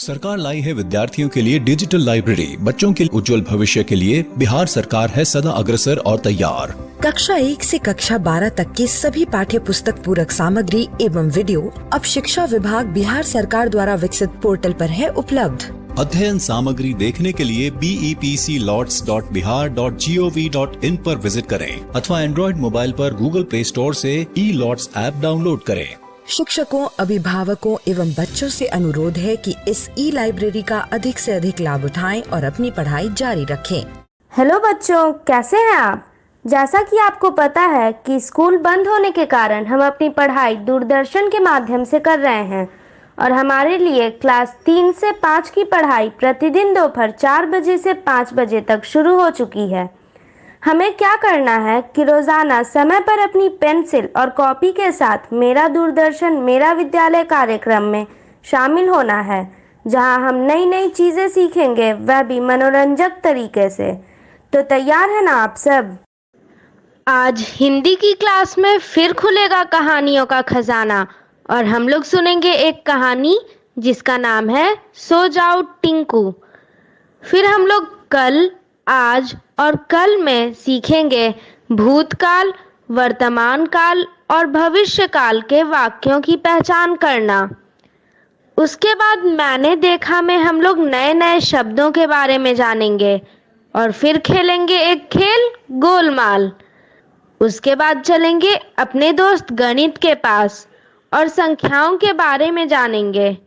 सरकार लाई है विद्यार्थियों के लिए डिजिटल लाइब्रेरी। बच्चों के उज्जवल भविष्य के लिए बिहार सरकार है सदा अग्रसर और तैयार। कक्षा 1 से कक्षा 12 तक की सभी पाठ्य पुस्तक पूरक सामग्री एवं वीडियो अब शिक्षा विभाग बिहार सरकार द्वारा विकसित पोर्टल पर है उपलब्ध। अध्ययन सामग्री देखने के लिए BEPCLots.bihar.gov.in पर विजिट करें अथवा एंड्रॉइड मोबाइल पर गूगल प्ले स्टोर से E-Lots ऐप डाउनलोड करें। शिक्षकों, अभिभावकों एवं बच्चों से अनुरोध है कि इस ई-लाइब्रेरी का अधिक से अधिक लाभ उठाएं और अपनी पढ़ाई जारी रखें। हेलो बच्चों, कैसे हैं आप? जैसा कि आपको पता है कि स्कूल बंद होने के कारण हम अपनी पढ़ाई दूरदर्शन के माध्यम से कर रहे हैं और हमारे लिए क्लास 3 से 5 की पढ़ाई प्रतिदिन दोपहर 4 बजे से 5 बजे तक शुरू हो चुकी है। हमें क्या करना है कि रोज़ाना समय पर अपनी पेंसिल और कॉपी के साथ मेरा दूरदर्शन मेरा विद्यालय कार्यक्रम में शामिल होना है, जहां हम नई नई चीज़ें सीखेंगे, वह भी मनोरंजक तरीके से। तो तैयार है ना आप सब? आज हिंदी की क्लास में फिर खुलेगा कहानियों का खजाना और हम लोग सुनेंगे एक कहानी जिसका नाम है सो जाओ टिंकू। फिर हम लोग कल, आज और कल में सीखेंगे भूतकाल, वर्तमान काल और भविष्य काल के वाक्यों की पहचान करना। उसके बाद मैंने देखा में हम लोग नए नए शब्दों के बारे में जानेंगे और फिर खेलेंगे एक खेल गोलमाल। उसके बाद चलेंगे अपने दोस्त गणित के पास और संख्याओं के बारे में जानेंगे।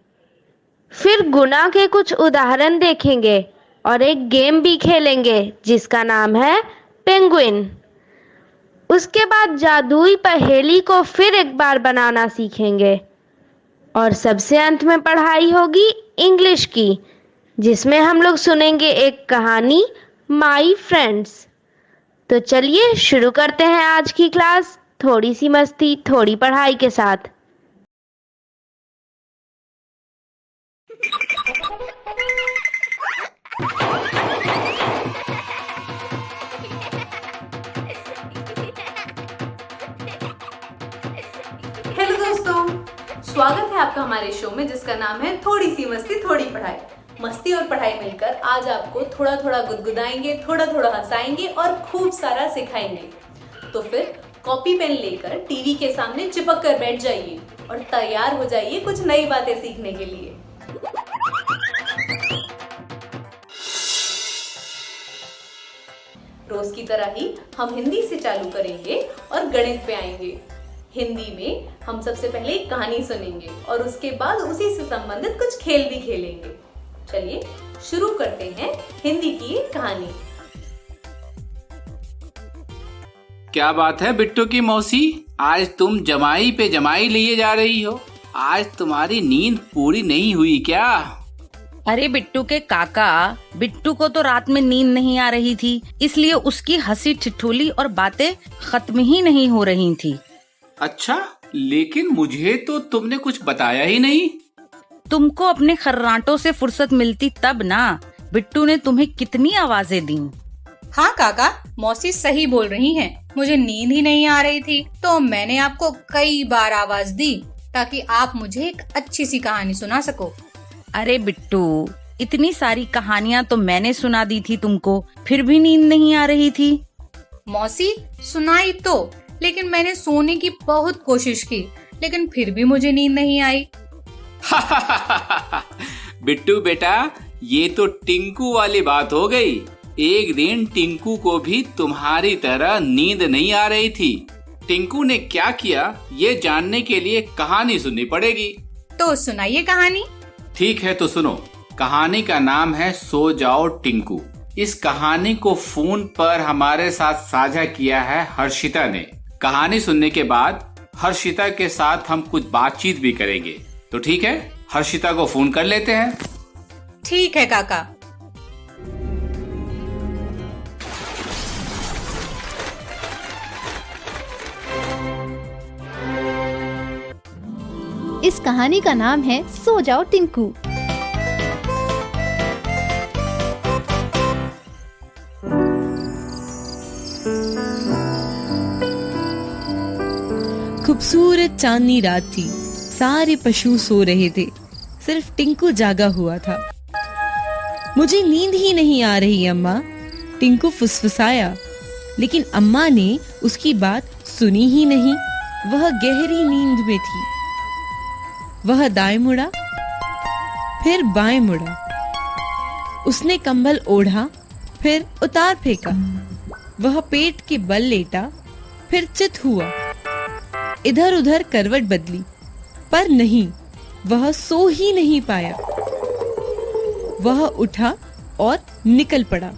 फिर गुणा के कुछ उदाहरण देखेंगे और एक गेम भी खेलेंगे जिसका नाम है पेंगुइन। उसके बाद जादुई पहेली को फिर एक बार बनाना सीखेंगे और सबसे अंत में पढ़ाई होगी इंग्लिश की, जिसमें हम लोग सुनेंगे एक कहानी माई फ्रेंड्स। तो चलिए शुरू करते हैं आज की क्लास, थोड़ी सी मस्ती थोड़ी पढ़ाई के साथ। हेलो दोस्तों, स्वागत है आपका हमारे शो में जिसका नाम है थोड़ी सी मस्ती थोड़ी पढ़ाई। मस्ती और पढ़ाई मिलकर आज आपको थोड़ा थोड़ा गुदगुदाएंगे, थोड़ा थोड़ा हंसाएंगे और खूब सारा सिखाएंगे। तो फिर कॉपी पेन लेकर टीवी के सामने चिपक कर बैठ जाइए और तैयार हो जाइए कुछ नई बातें सीखने के लिए। रोज की तरह ही हम हिंदी से चालू करेंगे और गणित पे आएंगे। हिंदी में हम सबसे पहले एक कहानी सुनेंगे और उसके बाद उसी से संबंधित कुछ खेल भी खेलेंगे। चलिए शुरू करते हैं हिंदी की एक कहानी। क्या बात है बिट्टू की मौसी, आज तुम जमाई पे जमाई लिए जा रही हो। आज तुम्हारी नींद पूरी नहीं हुई क्या? अरे बिट्टू के काका, बिट्टू को तो रात में नींद नहीं आ रही थी, इसलिए उसकी हंसी ठिठोली और बातें खत्म ही नहीं हो रही थी। अच्छा, लेकिन मुझे तो तुमने कुछ बताया ही नहीं। तुमको अपने खर्राटों से फुर्सत मिलती तब ना। बिट्टू ने तुम्हें कितनी आवाजें दी। हाँ काका, मौसी सही बोल रही हैं। मुझे नींद ही नहीं आ रही थी तो मैंने आपको कई बार आवाज दी ताकि आप मुझे एक अच्छी सी कहानी सुना सको। अरे बिट्टू, इतनी सारी कहानियाँ तो मैंने सुना दी थी तुमको, फिर भी नींद नहीं आ रही थी। मौसी सुनाई तो, लेकिन मैंने सोने की बहुत कोशिश की, लेकिन फिर भी मुझे नींद नहीं आई। बिट्टू बेटा, ये तो टिंकू वाली बात हो गई। एक दिन टिंकू को भी तुम्हारी तरह नींद नहीं आ रही थी। टिंकू ने क्या किया ये जानने के लिए कहानी सुननी पड़ेगी। तो सुनाइए कहानी। ठीक है तो सुनो। कहानी का नाम है सो जाओ टिंकू। इस कहानी को फोन पर हमारे साथ साझा किया है हर्षिता ने। कहानी सुनने के बाद हर्षिता के साथ हम कुछ बातचीत भी करेंगे। तो ठीक है, हर्षिता को फोन कर लेते हैं। ठीक है काका। इस कहानी का नाम है सो जाओ टिंकू। खूबसूरत चांदनी रात थी। सारे पशु सो रहे थे। सिर्फ टिंकू जागा हुआ था। मुझे नींद ही नहीं आ रही अम्मा, टिंकू फुसफुसाया, लेकिन अम्मा ने उसकी बात सुनी ही नहीं। वह गहरी नींद में थी। वह दाएं मुड़ा, फिर बाएं मुड़ा। उसने कंबल ओढ़ा, फिर उतार फेंका। वह पेट के बल लेटा, फिर चित हुआ। इधर उधर करवट बदली, पर नहीं, वह सो ही नहीं पाया। वह उठा और निकल पड़ा।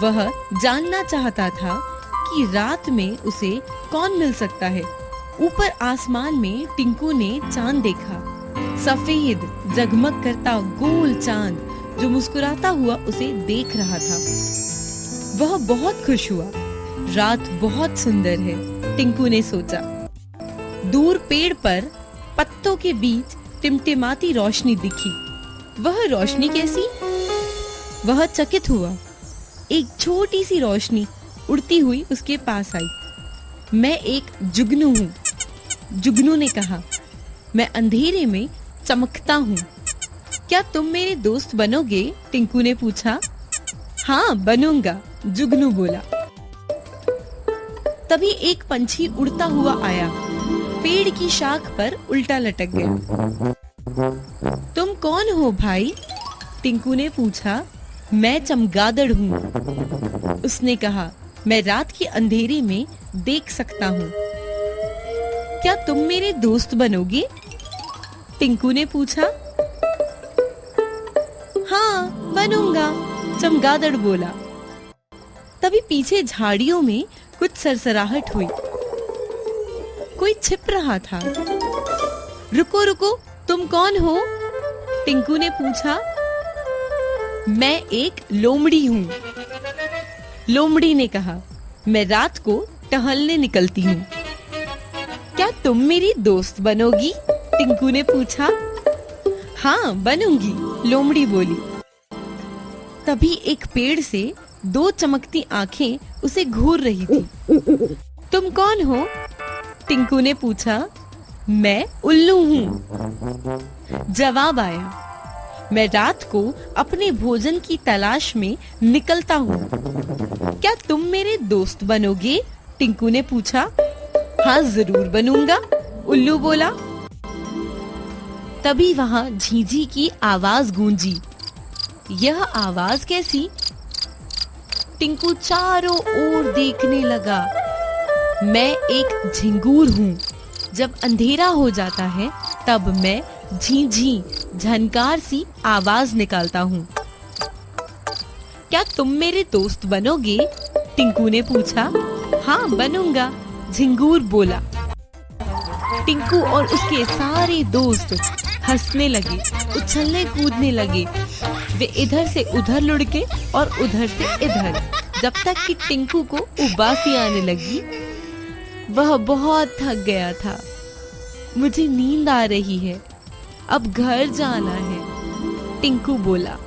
वह जानना चाहता था कि रात में उसे कौन मिल सकता है। ऊपर आसमान में टिंकू ने चांद देखा, सफेद जगमग करता गोल चांद जो मुस्कुराता हुआ उसे देख रहा था। वह बहुत खुश हुआ। रात बहुत सुंदर है, टिंकू ने सोचा। दूर पेड़ पर पत्तों के बीच टिमटिमाती रोशनी दिखी। वह रोशनी कैसी? वह चकित हुआ। एक छोटी सी रोशनी उड़ती हुई उसके पास आई। मैं एक जुगनू हूँ, जुगनू ने कहा। मैं अंधेरे में चमकता हूँ। क्या तुम मेरे दोस्त बनोगे? टिंकू ने पूछा। हाँ बनूंगा, जुगनू बोला। तभी एक पंछी उड़ता हुआ आया, पेड़ की शाख पर उल्टा लटक गया। तुम कौन हो भाई? टिंकू ने पूछा। मैं चमगादड़ हूँ, उसने कहा। मैं रात के अंधेरे में देख सकता हूँ। क्या तुम मेरे दोस्त बनोगे? टिंकू ने पूछा। हाँ बनूंगा, चमगादड़ बोला। तभी पीछे झाड़ियों में कुछ सरसराहट हुई। कोई छिप रहा था। रुको रुको, तुम कौन हो? टिंकू ने पूछा। मैं एक लोमड़ी हूँ, लोमड़ी ने कहा। मैं रात को टहलने निकलती हूँ। क्या तुम मेरी दोस्त बनोगी? टिंकू ने पूछा। हाँ बनूंगी, लोमड़ी बोली। तभी एक पेड़ से दो चमकती आंखें उसे घूर रही थी। तुम कौन हो? टिंकू ने पूछा। मैं उल्लू हूँ, जवाब आया। मैं रात को अपने भोजन की तलाश में निकलता हूँ। क्या तुम मेरे दोस्त बनोगे? टिंकू ने पूछा। हाँ जरूर बनूंगा, उल्लू बोला। तभी वहाँ झींझी की आवाज गूंजी। यह आवाज कैसी? टिंकू चारों ओर देखने लगा। मैं एक झिंगूर हूँ। जब अंधेरा हो जाता है तब मैं झींझी झनकार सी आवाज निकालता हूँ। क्या तुम मेरे दोस्त बनोगे? टिंकू ने पूछा। हाँ बनूंगा, झिंगूर बोला। टिंकू और उसके सारे दोस्त हंसने लगे, उछलने कूदने लगे। वे इधर से उधर लुढ़के और उधर से इधर, जब तक कि टिंकू को उबासी आने लगी। वह बहुत थक गया था। मुझे नींद आ रही है, अब घर जाना है, टिंकू बोला।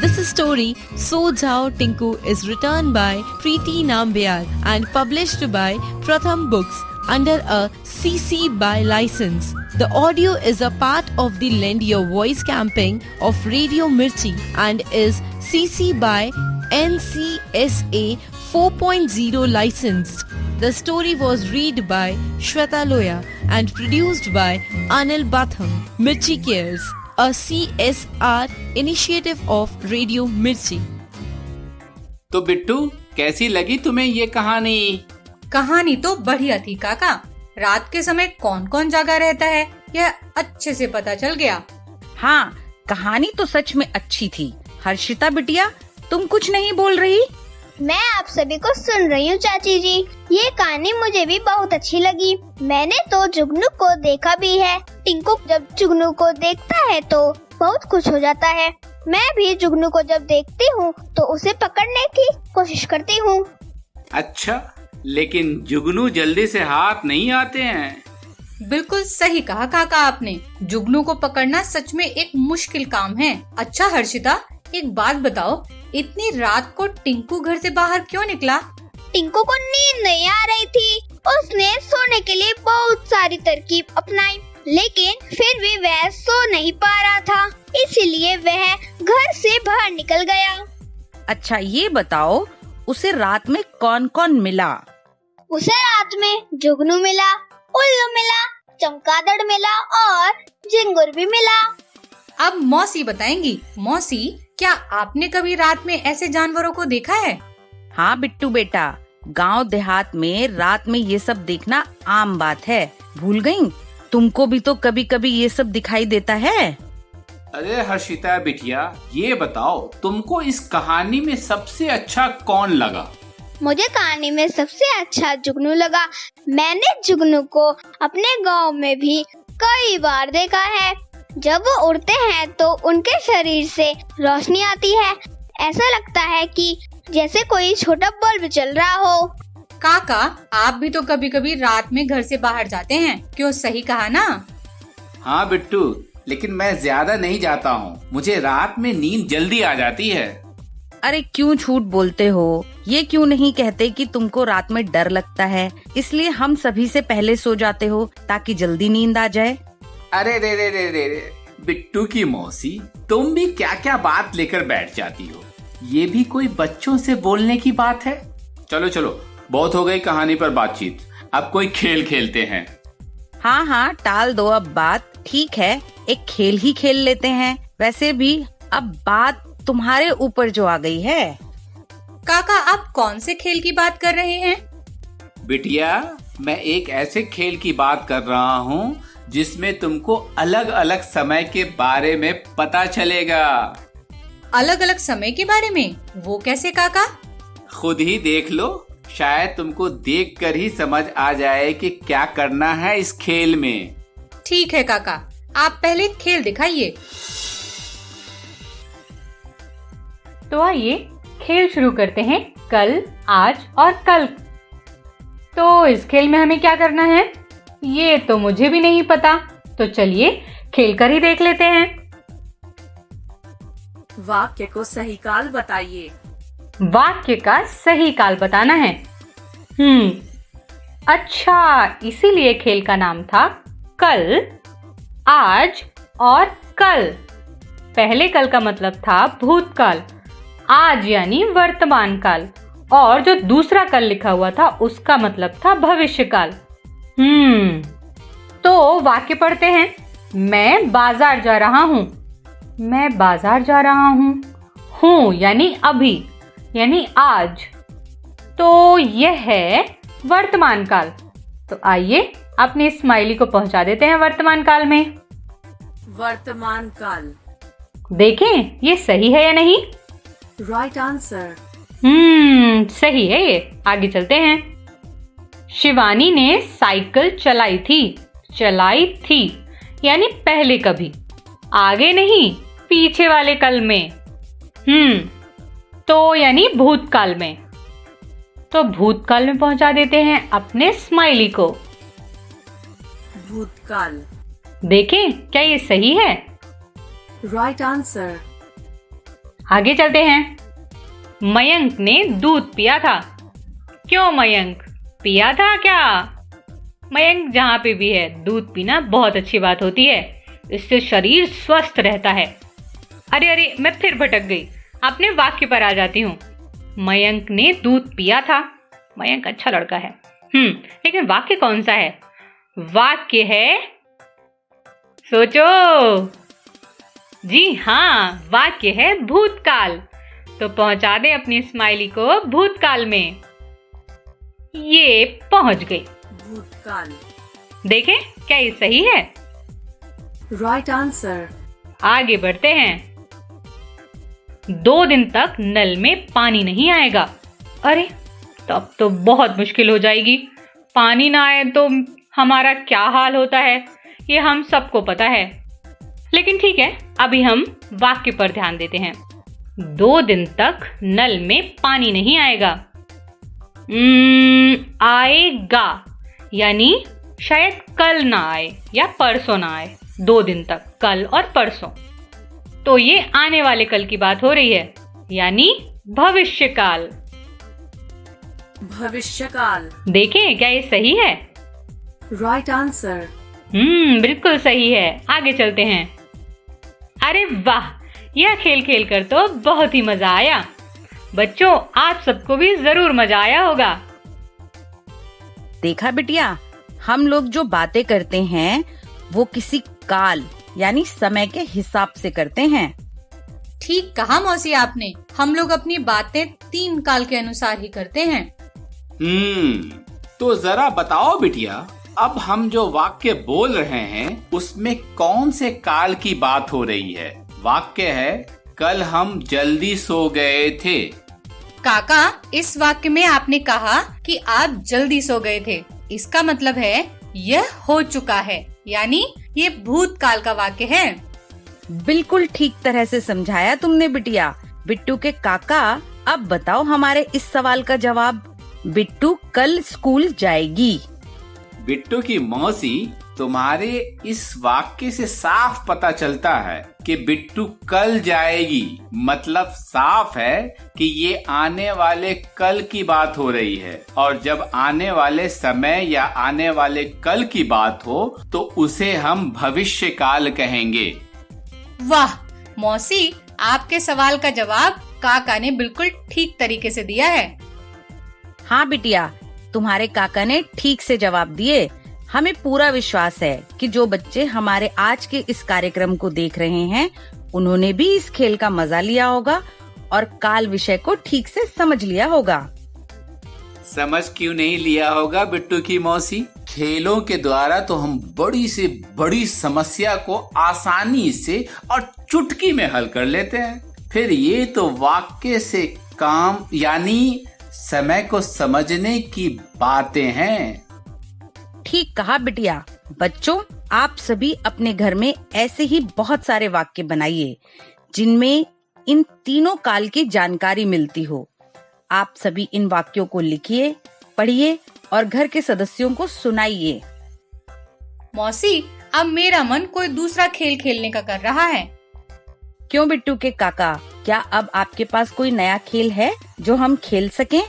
This story, So Jao Tinku, is written by Preeti Nambiar and published by Pratham Books under a CC BY license. The audio is a part of the Lend Your Voice campaign of Radio Mirchi and is CC BY NCSA 4.0 licensed. The story was read by Shweta Loya and produced by Anil Batham. Mirchi Cares, a CSR initiative of Radio Mirchi. तो बिट्टू, कैसी लगी तुम्हें ये कहानी? कहानी तो बढ़िया थी काका। रात के समय कौन कौन जागा रहता है यह अच्छे से पता चल गया। हाँ, कहानी तो सच में अच्छी थी। हर्षिता बिटिया, तुम कुछ नहीं बोल रही? मैं आप सभी को सुन रही हूँ चाची जी। ये कहानी मुझे भी बहुत अच्छी लगी। मैंने तो जुगनू को देखा भी है। टिंकू जब जुगनू को देखता है तो बहुत खुश हो जाता है। मैं भी जुगनू को जब देखती हूँ तो उसे पकड़ने की कोशिश करती हूँ। अच्छा, लेकिन जुगनू जल्दी से हाथ नहीं आते हैं। बिल्कुल सही कहा काका आपने। जुगनू को पकड़ना सच में एक मुश्किल काम है। अच्छा हर्षिता, एक बात बताओ, इतनी रात को टिंकू घर से बाहर क्यों निकला? टिंकू को नींद नहीं आ रही थी। उसने सोने के लिए बहुत सारी तरकीब अपनाई, लेकिन फिर भी वह सो नहीं पा रहा था, इसीलिए वह घर से बाहर निकल गया। अच्छा ये बताओ, उसे रात में कौन कौन मिला? उसे रात में जुगनू मिला, उल्लू मिला, चमगादड़ मिला और झिंगुर भी मिला। अब मौसी बताएंगी। मौसी, क्या आपने कभी रात में ऐसे जानवरों को देखा है? हाँ बिट्टू बेटा, गांव देहात में रात में ये सब देखना आम बात है। भूल गई? तुमको भी तो कभी कभी ये सब दिखाई देता है। अरे हर्षिता बिटिया, ये बताओ तुमको इस कहानी में सबसे अच्छा कौन लगा? मुझे कहानी में सबसे अच्छा जुगनू लगा। मैंने जुगनू को अपने गांव में भी कई बार देखा है। जब वो उड़ते हैं तो उनके शरीर से रोशनी आती है। ऐसा लगता है कि जैसे कोई छोटा बल्ब चल रहा हो। काका, आप भी तो कभी कभी रात में घर से बाहर जाते हैं, क्यों? सही कहा ना? हाँ बिट्टू, लेकिन मैं ज्यादा नहीं जाता हूँ। मुझे रात में नींद जल्दी आ जाती है। अरे क्यों झूठ बोलते हो? ये क्यों नहीं कहते कि तुमको रात में डर लगता है, इसलिए हम सभी से पहले सो जाते हो ताकि जल्दी नींद आ जाए? अरे रे रे रे रे रे, बिट्टू की मौसी, तुम भी क्या क्या बात लेकर बैठ जाती हो। ये भी कोई बच्चों से बोलने की बात है? चलो चलो, बहुत हो गई कहानी पर बातचीत, अब कोई खेल खेलते हैं। हाँ हाँ, टाल दो अब बात। ठीक है, एक खेल ही खेल लेते हैं। वैसे भी अब बात तुम्हारे ऊपर जो आ गई है। काका, आप कौन से खेल की बात कर रहे हैं? बिटिया, मैं एक ऐसे खेल की बात कर रहा हूँ जिसमें तुमको अलग अलग समय के बारे में पता चलेगा। अलग अलग समय के बारे में? वो कैसे काका? खुद ही देख लो, शायद तुमको देखकर ही समझ आ जाए कि क्या करना है इस खेल में। ठीक है काका, आप पहले खेल दिखाइए। तो आइए खेल शुरू करते हैं, कल, आज और कल। तो इस खेल में हमें क्या करना है ये तो मुझे भी नहीं पता, तो चलिए खेल कर ही देख लेते हैं। वाक्य को सही काल बताइए। वाक्य का सही काल बताना है। अच्छा, इसीलिए खेल का नाम था कल, आज और कल। पहले कल का मतलब था भूतकाल, आज यानी वर्तमान काल, और जो दूसरा कल लिखा हुआ था उसका मतलब था भविष्यकाल। तो वाक्य पढ़ते हैं। मैं बाजार जा रहा हूँ। मैं बाजार जा रहा हूँ यानी अभी, यानी आज। तो यह है वर्तमान काल। तो आइए अपनी स्माइली को पहुंचा देते हैं वर्तमान काल में। वर्तमान काल। देखें ये सही है या नहीं? Right answer. सही है ये। आगे चलते हैं। शिवानी ने साइकिल चलाई थी यानी पहले कभी, आगे नहीं, पीछे वाले कल में। तो यानी भूतकाल में। तो भूतकाल में पहुंचा देते हैं अपने स्माइली को। भूतकाल। देखें क्या ये सही है? Right answer. आगे चलते हैं। मयंक ने दूध पिया था। क्यों मयंक? पिया था क्या? मयंक जहाँ पे भी है, दूध पीना बहुत अच्छी बात होती है, इससे शरीर स्वस्थ रहता है। अरे मैं फिर भटक गई, अपने वाक्य पर आ जाती हूँ। मयंक ने दूध पिया था। मयंक अच्छा लड़का है। लेकिन वाक्य कौन सा है? वाक्य है, सोचो। जी हाँ, वाक्य है भूतकाल। तो पहुंचा दे अपनी स्माइली को भूतकाल में। ये पहुंच गई। भूतकाल। देखें क्या ये सही है? Right answer. आगे बढ़ते हैं। 2 दिन तक नल में पानी नहीं आएगा। अरे तब तो बहुत मुश्किल हो जाएगी। पानी ना आए तो हमारा क्या हाल होता है, ये हम सबको पता है। लेकिन ठीक है, अभी हम वाक्य पर ध्यान देते हैं। 2 दिन तक नल में पानी नहीं आएगा। आएगा यानी शायद कल ना आए या परसों ना आए। 2 दिन तक, कल और परसों। तो ये आने वाले कल की बात हो रही है, यानी भविष्यकाल। भविष्यकाल। देखें क्या ये सही है? Right answer. बिल्कुल सही है। आगे चलते हैं। अरे वाह, यह खेल खेल कर तो बहुत ही मजा आया। बच्चों, आप सबको भी जरूर मजा आया होगा। देखा बिटिया, हम लोग जो बातें करते हैं वो किसी काल यानी समय के हिसाब से करते हैं। ठीक कहा मौसी आपने। हम लोग अपनी बातें 3 काल के अनुसार ही करते हैं। तो जरा बताओ बिटिया, अब हम जो वाक्य बोल रहे हैं उसमें कौन से काल की बात हो रही है? वाक्य है कल हम जल्दी सो गए थे। काका, इस वाक्य में आपने कहा कि आप जल्दी सो गए थे। इसका मतलब है यह हो चुका है, यानी ये भूतकाल का वाक्य है। बिल्कुल ठीक तरह से समझाया तुमने बिटिया। बिट्टू के काका, अब बताओ हमारे इस सवाल का जवाब। बिट्टू कल स्कूल जाएगी। बिट्टू की मौसी, तुम्हारे इस वाक्य से साफ पता चलता है कि बिट्टू कल जाएगी। मतलब साफ है कि ये आने वाले कल की बात हो रही है, और जब आने वाले समय या आने वाले कल की बात हो तो उसे हम भविष्य काल कहेंगे। वाह मौसी, आपके सवाल का जवाब काका ने बिल्कुल ठीक तरीके से दिया है। हाँ बिटिया, तुम्हारे काका ने ठीक से जवाब दिए। हमें पूरा विश्वास है कि जो बच्चे हमारे आज के इस कार्यक्रम को देख रहे हैं, उन्होंने भी इस खेल का मजा लिया होगा और काल विषय को ठीक से समझ लिया होगा। समझ क्यों नहीं लिया होगा बिट्टू की मौसी? खेलों के द्वारा तो हम बड़ी से बड़ी समस्या को आसानी से और चुटकी में हल कर लेते हैं। फिर ये तो वाक्य से काम यानी समय को समझने की बातें हैं। ठीक कहा बिटिया। बच्चों, आप सभी अपने घर में ऐसे ही बहुत सारे वाक्य बनाइए जिनमें इन तीनों काल की जानकारी मिलती हो। आप सभी इन वाक्यों को लिखिए, पढ़िए और घर के सदस्यों को सुनाइए। मौसी, अब मेरा मन कोई दूसरा खेल खेलने का कर रहा है। क्यों बिट्टू के काका, क्या अब आपके पास कोई नया खेल है जो हम खेल सकें?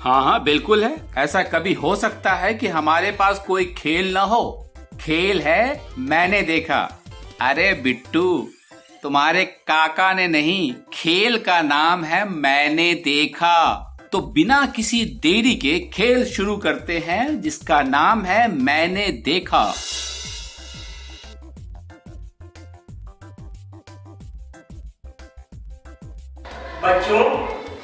हाँ, बिल्कुल है। ऐसा कभी हो सकता है कि हमारे पास कोई खेल न हो। खेल है मैंने देखा। अरे बिट्टू, तुम्हारे काका ने नहीं, खेल का नाम है मैंने देखा। तो बिना किसी देरी के खेल शुरू करते हैं जिसका नाम है मैंने देखा। बच्चों,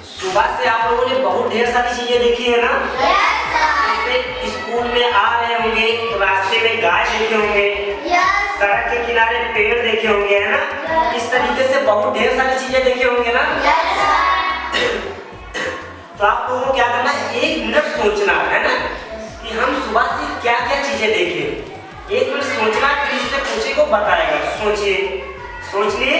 सुबह से आप लोगों ने बहुत ढेर सारी चीजें देखी है ना? जैसे स्कूल में आ रहे होंगे तो रास्ते में गाय देखे होंगे, सड़क के किनारे पेड़ देखे होंगे, है ना? इस तरीके से बहुत ढेर सारी चीजें देखे होंगे ना? तो आप लोगों को क्या करना है, 1 मिनट सोचना है ना कि हम सुबह से क्या क्या चीजें देखे। 1 मिनट सोचना, फिर इससे पूछे को बताएगा। सोचिए, सोच लिए?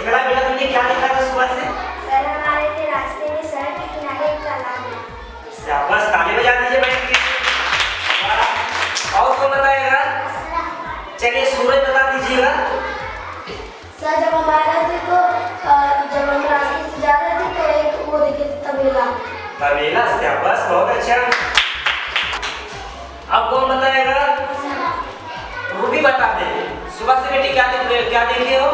बेटा, तुमने क्या देखा था सुबह से? सर, हमारे के रास्ते में सड़क के किनारे एक तालाब है। शाबाश, ताली बजा दीजिए बैठ के। और कौन बताएगा? चलिए सूरज बता दीजिएगा। सर, जब हम आ रहे थे तो जब हम रास्ते से जा रहे थे तो एक वो देखे तबेला। तबेला, शाबाश, बहुत अच्छा। अब कौन बताएगा? रूबी बता दे। सुबह से बेटी क्या देखे हो?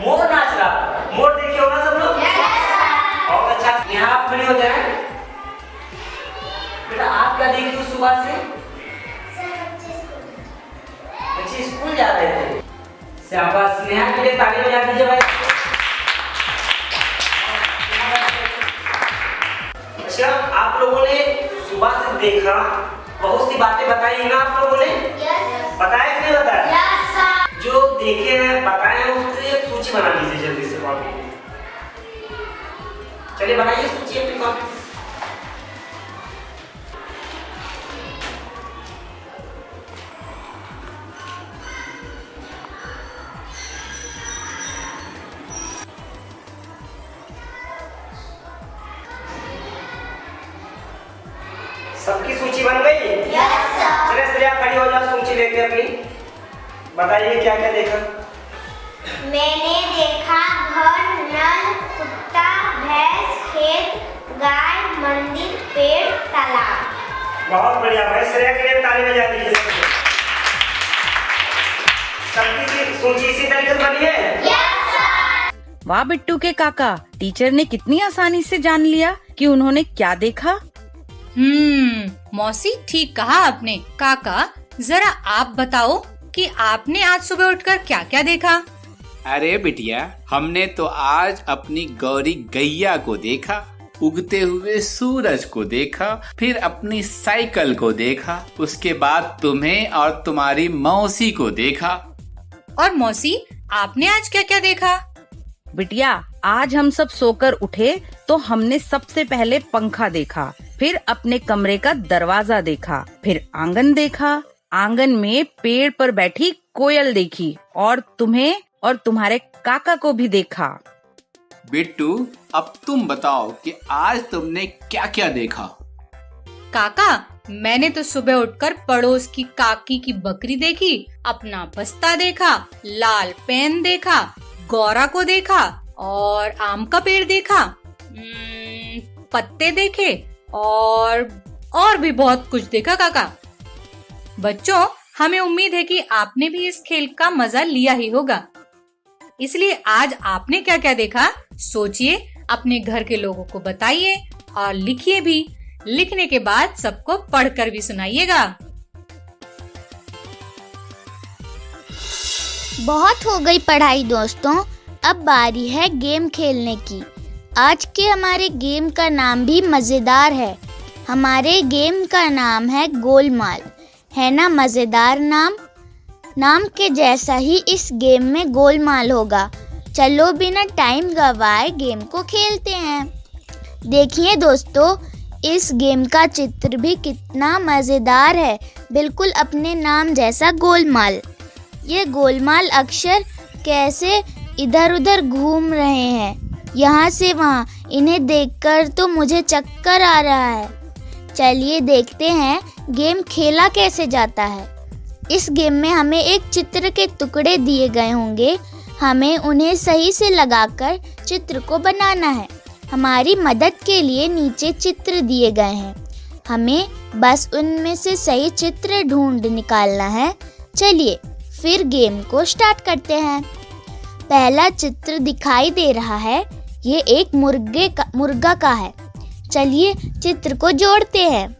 मोर नाच रहा। मोर देखे हो ना सब लोग? बहुत अच्छा। यहाँ आप खड़े हो जाए। बेटा, आप क्या देखे हो सुबह से? बच्चे स्कूल जा रहे थे। शाबाश, नेहा के लिए ताली बजा दीजिए भाई। अच्छा, आप लोगों ने सुबह से देखा, बहुत सी बातें बताई है ना आप लोगों ने? बताया कि नहीं बताया? जो देखे हैं, बताए हैं, उससे एक सूची बना लीजिए जल्दी से कॉपी। चलिए बनाइए सूची अपनी कॉपी। सबकी सूची बन गई? चलिए श्रेया खड़ी हो जाओ सूची लेके अपनी। बताइए क्या क्या देखा? मैंने देखा घर नल, कुत्ता, भैंस, खेत, गाय, मंदिर, पेड़, तालाब। बहुत बढ़िया भाई, श्रेया के लिए ताली बजा दीजिए सबको। सबकी सूची इसी तरीके से बनी है। वाह बिट्टू के काका, टीचर ने कितनी आसानी से जान लिया कि उन्होंने क्या देखा। मौसी ठीक कहा आपने। काका जरा आप बताओ कि आपने आज सुबह उठकर क्या क्या देखा। अरे बिटिया, हमने तो आज अपनी गौरी गैया को देखा, उगते हुए सूरज को देखा, फिर अपनी साइकिल को देखा, उसके बाद तुम्हें और तुम्हारी मौसी को देखा। और मौसी आपने आज क्या क्या देखा। बिटिया, आज हम सब सोकर उठे तो हमने सबसे पहले पंखा देखा, फिर अपने कमरे का दरवाजा देखा, फिर आंगन देखा, आंगन में पेड़ पर बैठी कोयल देखी, और तुम्हें और तुम्हारे काका को भी देखा। बिट्टू, अब तुम बताओ कि आज तुमने क्या क्या देखा। काका, मैंने तो सुबह उठकर पड़ोस की काकी की बकरी देखी, अपना बस्ता देखा, लाल पेन देखा, गौरा को देखा, और आम का पेड़ देखा, पत्ते देखे, और भी बहुत कुछ देखा काका। बच्चों, हमें उम्मीद है कि आपने भी इस खेल का मजा लिया ही होगा। इसलिए आज आपने क्या क्या देखा सोचिए, अपने घर के लोगों को बताइए और लिखिए भी। लिखने के बाद सबको पढ़कर भी सुनाइएगा। बहुत हो गई पढ़ाई दोस्तों, अब बारी है गेम खेलने की। आज के हमारे गेम का नाम भी मजेदार है। हमारे गेम का नाम है गोलमाल। है ना मजेदार नाम? नाम के जैसा ही इस गेम में गोलमाल होगा। चलो बिना टाइम गवाए गेम को खेलते हैं। देखिए दोस्तों, इस गेम का चित्र भी कितना मजेदार है, बिल्कुल अपने नाम जैसा गोलमाल। ये गोलमाल अक्षर कैसे इधर उधर घूम रहे हैं, यहाँ से वहाँ। इन्हें देखकर तो मुझे चक्कर आ रहा है। चलिए देखते हैं गेम खेला कैसे जाता है। इस गेम में हमें एक चित्र के टुकड़े दिए गए होंगे, हमें उन्हें सही से लगाकर चित्र को बनाना है। हमारी मदद के लिए नीचे चित्र दिए गए हैं, हमें बस उनमें से सही चित्र ढूंढ निकालना है। चलिए फिर गेम को स्टार्ट करते हैं। पहला चित्र दिखाई दे रहा है, ये एक मुर्गा का है। चलिए चित्र को जोड़ते हैं।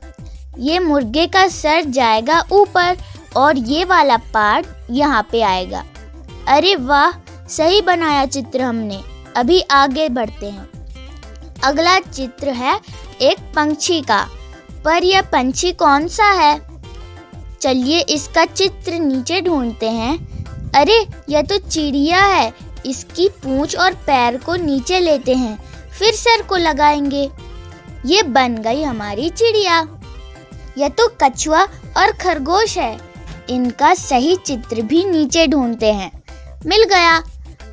ये मुर्गे का सर जाएगा ऊपर और ये वाला पार्ट यहाँ पे आएगा। अरे वाह, सही बनाया चित्र हमने। अभी आगे बढ़ते हैं। अगला चित्र है एक पंछी का, पर यह पंछी कौन सा है? चलिए इसका चित्र नीचे ढूंढते हैं। अरे यह तो चिड़िया है। इसकी पूंछ और पैर को नीचे लेते हैं, फिर सर को लगाएंगे। ये बन गई हमारी चिड़िया। यह तो कछुआ और खरगोश है। इनका सही चित्र भी नीचे ढूंढते हैं। मिल गया।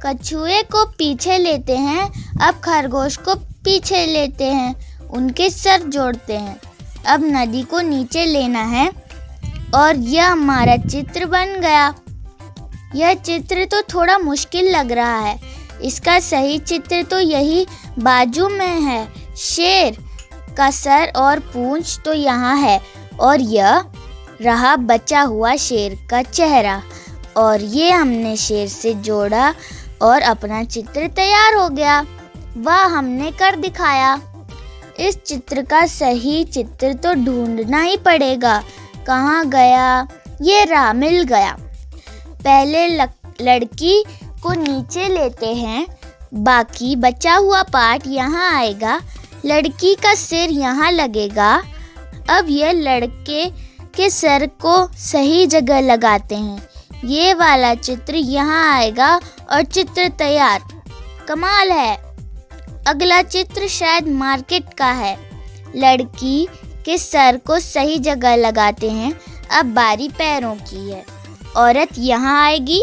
कछुए को पीछे लेते हैं, अब खरगोश को पीछे लेते हैं, उनके सर जोड़ते हैं। अब नदी को नीचे लेना है और यह हमारा चित्र बन गया। यह चित्र तो थोड़ा मुश्किल लग रहा है। इसका सही चित्र तो यही बाजू में है। शेर का सर और पूंछ तो यहाँ है, और यह रहा बचा हुआ शेर का चेहरा, और ये हमने शेर से जोड़ा और अपना चित्र तैयार हो गया। वाह, हमने कर दिखाया। इस चित्र का सही चित्र तो ढूंढना ही पड़ेगा। कहाँ गया? ये रहा, मिल गया। पहले लड़की को नीचे लेते हैं, बाकी बचा हुआ पार्ट यहाँ आएगा। लड़की का सिर यहाँ लगेगा। अब यह लड़के के सर को सही जगह लगाते हैं। ये वाला चित्र यहाँ आएगा और चित्र तैयार। कमाल है। अगला चित्र शायद मार्केट का है। लड़की के सर को सही जगह लगाते हैं। अब बारी पैरों की है। औरत यहाँ आएगी।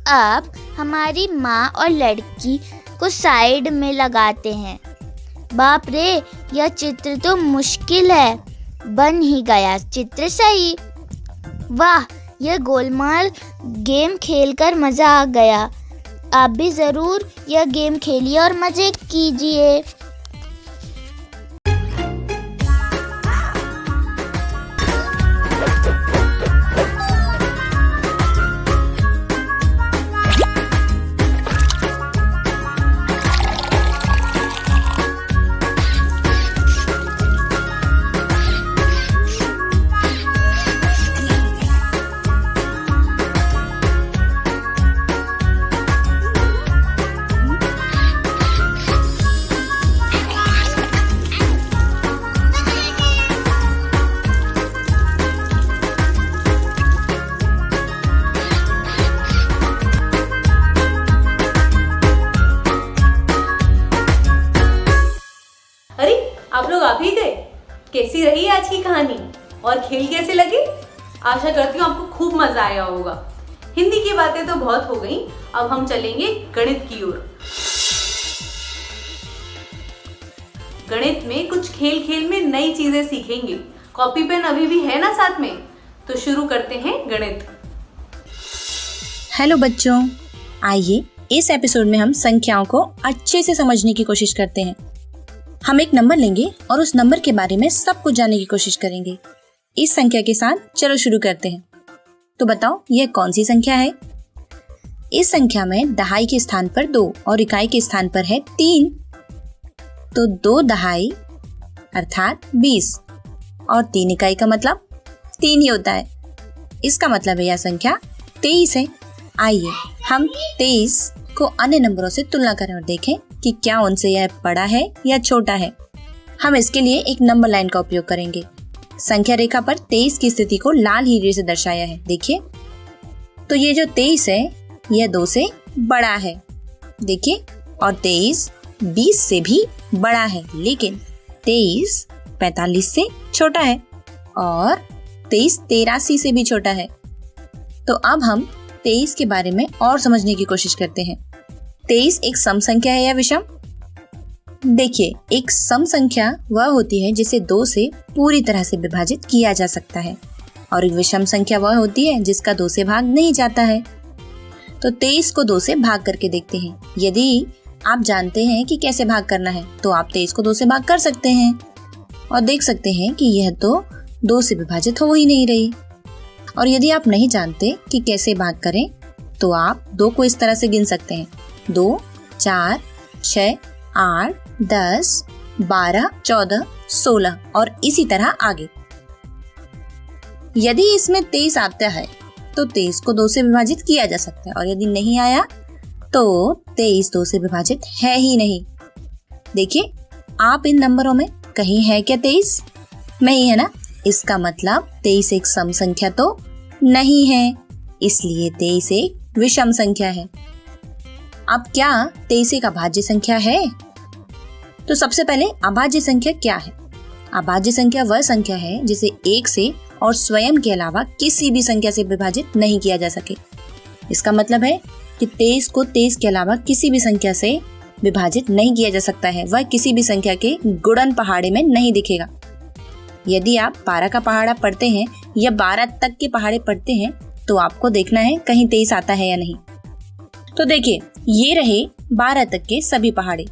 अब हमारी माँ और लड़की को साइड में लगाते हैं। बाप रे, यह चित्र तो मुश्किल है। बन ही गया चित्र सही। वाह, यह गोलमाल गेम खेलकर मजा आ गया। आप भी जरूर यह गेम खेलिए और मजे कीजिए। आप लोग आ भी गए। कैसी रही आज की कहानी और खेल कैसे लगे? आशा करती हूँ आपको खूब मजा आया होगा। हिंदी की बातें तो बहुत हो गई, अब हम चलेंगे गणित की ओर। गणित में कुछ खेल खेल में नई चीजें सीखेंगे। कॉपी पेन अभी भी है ना साथ में? तो शुरू करते हैं गणित। हेलो बच्चों, आइए इस एपिसोड में हम संख्याओं को अच्छे से समझने की कोशिश करते हैं। हम एक नंबर लेंगे और उस नंबर के बारे में सब कुछ जानने की कोशिश करेंगे। इस संख्या के साथ चलो शुरू करते हैं। तो बताओ यह कौन सी संख्या है? इस संख्या में दहाई के स्थान पर 2 और इकाई के स्थान पर है 3। तो 2 दहाई अर्थात 20 और 3 इकाई का मतलब 3 ही होता है। इसका मतलब है यह संख्या 23 है। आइए हम 23 को अन्य नंबरों से तुलना करें और देखें कि क्या उनसे यह बड़ा है या छोटा है। हम इसके लिए एक नंबर लाइन का उपयोग करेंगे। संख्या रेखा पर 23 की स्थिति को लाल हीरे से दर्शाया है। देखिए, तो ये जो 23 है यह 2 से बड़ा है। देखिए, और 23 20 से भी बड़ा है, लेकिन 23 45 से छोटा है और 23 83 से भी छोटा है। तो अब हम 23 के बारे में और समझने की कोशिश करते हैं। 23 एक सम संख्या है या विषम? देखिए, एक सम संख्या वह होती है जिसे 2 से पूरी तरह से विभाजित किया जा सकता है और एक विषम संख्या वह होती है जिसका 2 से भाग नहीं जाता है। तो 23 को 2 से भाग करके देखते हैं। यदि आप जानते हैं कि कैसे भाग करना है तो आप 23 को 2 से भाग कर सकते हैं और देख सकते हैं कि यह तो 2 से विभाजित हो ही नहीं रही। और यदि आप नहीं जानते कि कैसे भाग करें तो आप 2 को इस तरह से गिन सकते हैं। 2, 4, 6, 8, 10, 12, 14, 16 और इसी तरह आगे। यदि इसमें 23 आता है तो 23 को 2 से विभाजित किया जा सकता है और यदि नहीं आया तो 23 2 से विभाजित है ही नहीं। देखिए, आप इन नंबरों में कहीं है क्या 23? नहीं है ना। इसका मतलब 23 एक सम संख्या तो नहीं है, इसलिए 23 एक विषम संख्या है। अब क्या 23 एक अभाज्य संख्या है? तो सबसे पहले अभाज्य संख्या क्या है? अभाज्य संख्या वह संख्या है जिसे 1 से और स्वयं के अलावा किसी भी संख्या से विभाजित नहीं किया जा सके। इसका मतलब है कि 23 को 23 के अलावा किसी भी संख्या से विभाजित नहीं किया जा सकता है। वह किसी भी संख्या के गुणन पहाड़े में नहीं दिखेगा। यदि आप 12 का पहाड़ा पढ़ते हैं या 12 तक के पहाड़े पढ़ते हैं तो आपको देखना है कहीं 23 आता है या नहीं। तो देखिए, ये रहे 12 तक के सभी पहाड़े।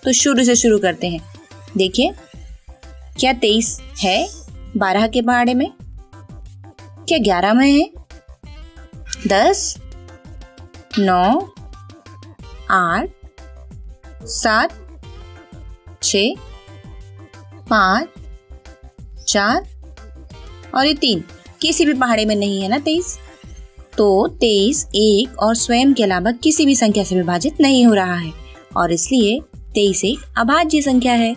तो शुरू से शुरू करते हैं। देखिए, क्या 23 है 12 के पहाड़े में? क्या 11 में है? 10, 9, 8, 7, 6, 5, 4 और ये 3 किसी भी पहाड़े में नहीं है ना 23। तो 23 एक और स्वयं के अलावा किसी भी संख्या से विभाजित नहीं हो रहा है और इसलिए 23 एक अभाज्य संख्या है।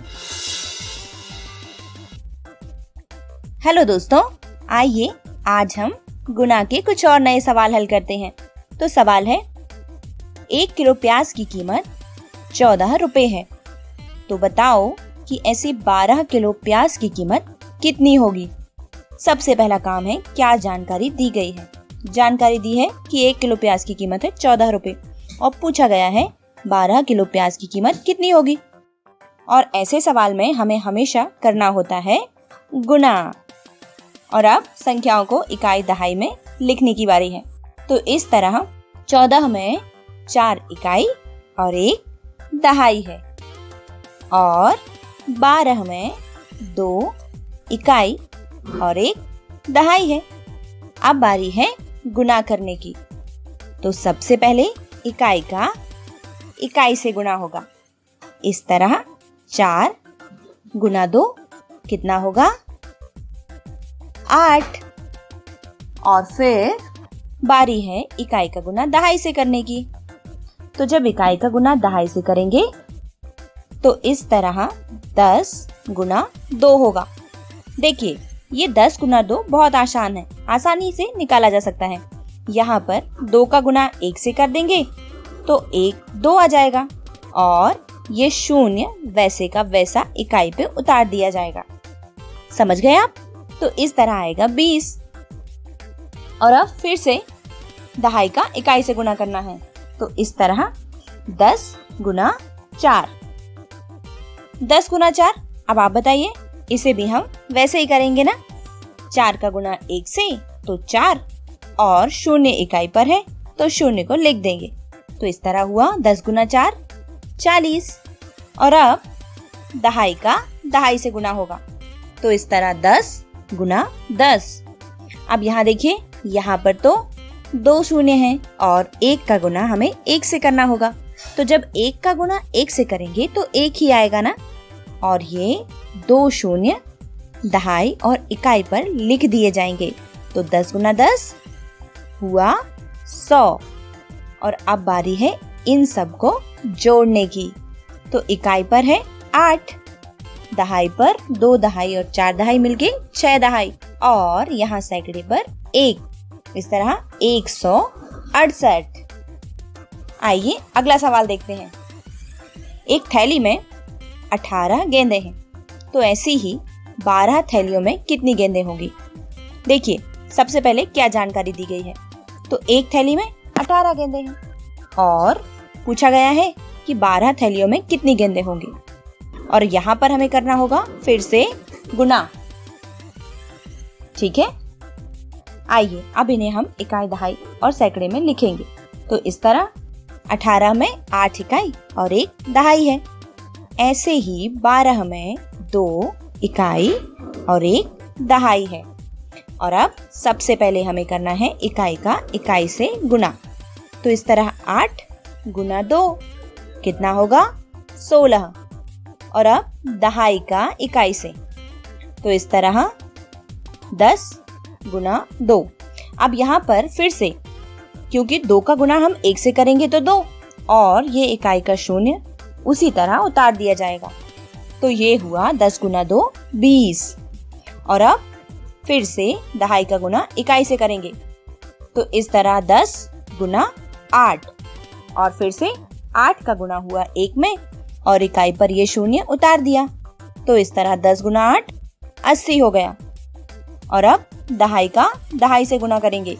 हेलो दोस्तों, आइए आज हम गुणा के कुछ और नए सवाल हल करते हैं। तो सवाल है, 1 किलो प्याज की कीमत 14 रुपए है। तो बताओ कि ऐसी 12 किलो प्याज की कीमत कितनी होगी। सबसे पहला काम है, क्या जानकारी दी गई है? जानकारी दी है कि 1 किलो प्याज की कीमत है 14 रुपए और पूछा गया है 12 किलो प्याज की कीमत कितनी होगी। और ऐसे सवाल में हमें हमेशा करना होता है गुणा। और अब संख्याओं को इकाई दहाई में लिखने की बारी है। तो इस तरह 14 में 4 इकाई और 1 दहाई है और 12 में 2 इकाई और 1 दहाई है। अब बारी है गुणा करने की। तो सबसे पहले इकाई का इकाई से गुणा होगा। इस तरह 4 गुना 2 कितना होगा? 8। और फिर बारी है इकाई का गुना दहाई से करने की। तो जब इकाई का गुना दहाई से करेंगे तो इस तरह 10 गुना 2 होगा। देखिए ये 10 गुना 2 बहुत आसान है, आसानी से निकाला जा सकता है। यहाँ पर 2 का गुना 1 से कर देंगे तो 1 2 आ जाएगा और ये 0 वैसे का वैसा इकाई पे उतार दिया जाएगा। समझ गए आप? तो इस तरह आएगा 20। और अब फिर से दहाई का इकाई से गुना करना है। तो इस तरह 10 गुना 4। 10 गुना 4। अब आप बताइए, इसे भी हम वैसे ही करेंगे ना। 4 का गुना 1 से तो 4 और 0 इकाई पर है तो 0 को लिख देंगे। तो इस तरह हुआ 10 गुना 4 40। और अब दहाई का दहाई से गुना होगा। तो इस तरह 10 गुना 10। अब यहाँ देखिए, यहाँ पर तो 2 शून्य हैं और 1 का गुना हमें 1 से करना होगा। तो जब 1 का गुना 1 से करेंगे तो 1 ही आएगा ना। और ये 2 शून्य दहाई और इकाई पर लिख दिए जाएंगे। तो 10 गुना 10 हुआ 100। और अब बारी है इन सब को जोड़ने की। तो इकाई पर है 8, दहाई पर 2 दहाई और 4 दहाई मिलके 6 दहाई और यहाँ सैकड़े पर 1। इस तरह 168। आइए अगला सवाल देखते हैं। एक थैली में 18 गेंदें हैं, तो ऐसी ही 12 थैलियों में कितनी गेंदें होंगी? देखिए सबसे पहले क्या जानकारी दी गई है। तो एक थैली में 18 गेंदें हैं और पूछा गया है कि 12 थैलियों में कितनी गेंदें होंगी। और यहाँ पर हमें करना होगा फिर से गुना। ठीक है, आइए अब इन्हें हम इकाई दहाई और सैकड़े में लिखेंगे। तो इस तरह 18 में 8 इकाई और 1 दहाई है। ऐसे ही 12 में 2 इकाई और 1 दहाई है। और अब सबसे पहले हमें करना है इकाई का इकाई से गुना। तो इस तरह 8 गुना 2 कितना होगा? 16। और अब दहाई का इकाई से, तो इस तरह 10 गुना 2। अब यहाँ पर फिर से, क्योंकि 2 का गुना हम 1 से करेंगे तो 2 और ये इकाई का 0 उसी तरह उतार दिया जाएगा। तो ये हुआ 10 गुना 2 20। और अब फिर से दहाई का गुना इकाई से करेंगे। तो इस तरह 10 गुना 8 और फिर से 8 का गुना हुआ 1 में और इकाई पर ये 0 उतार दिया। तो इस तरह 10 गुना 8 80 हो गया। और अब दहाई का दहाई से गुना करेंगे।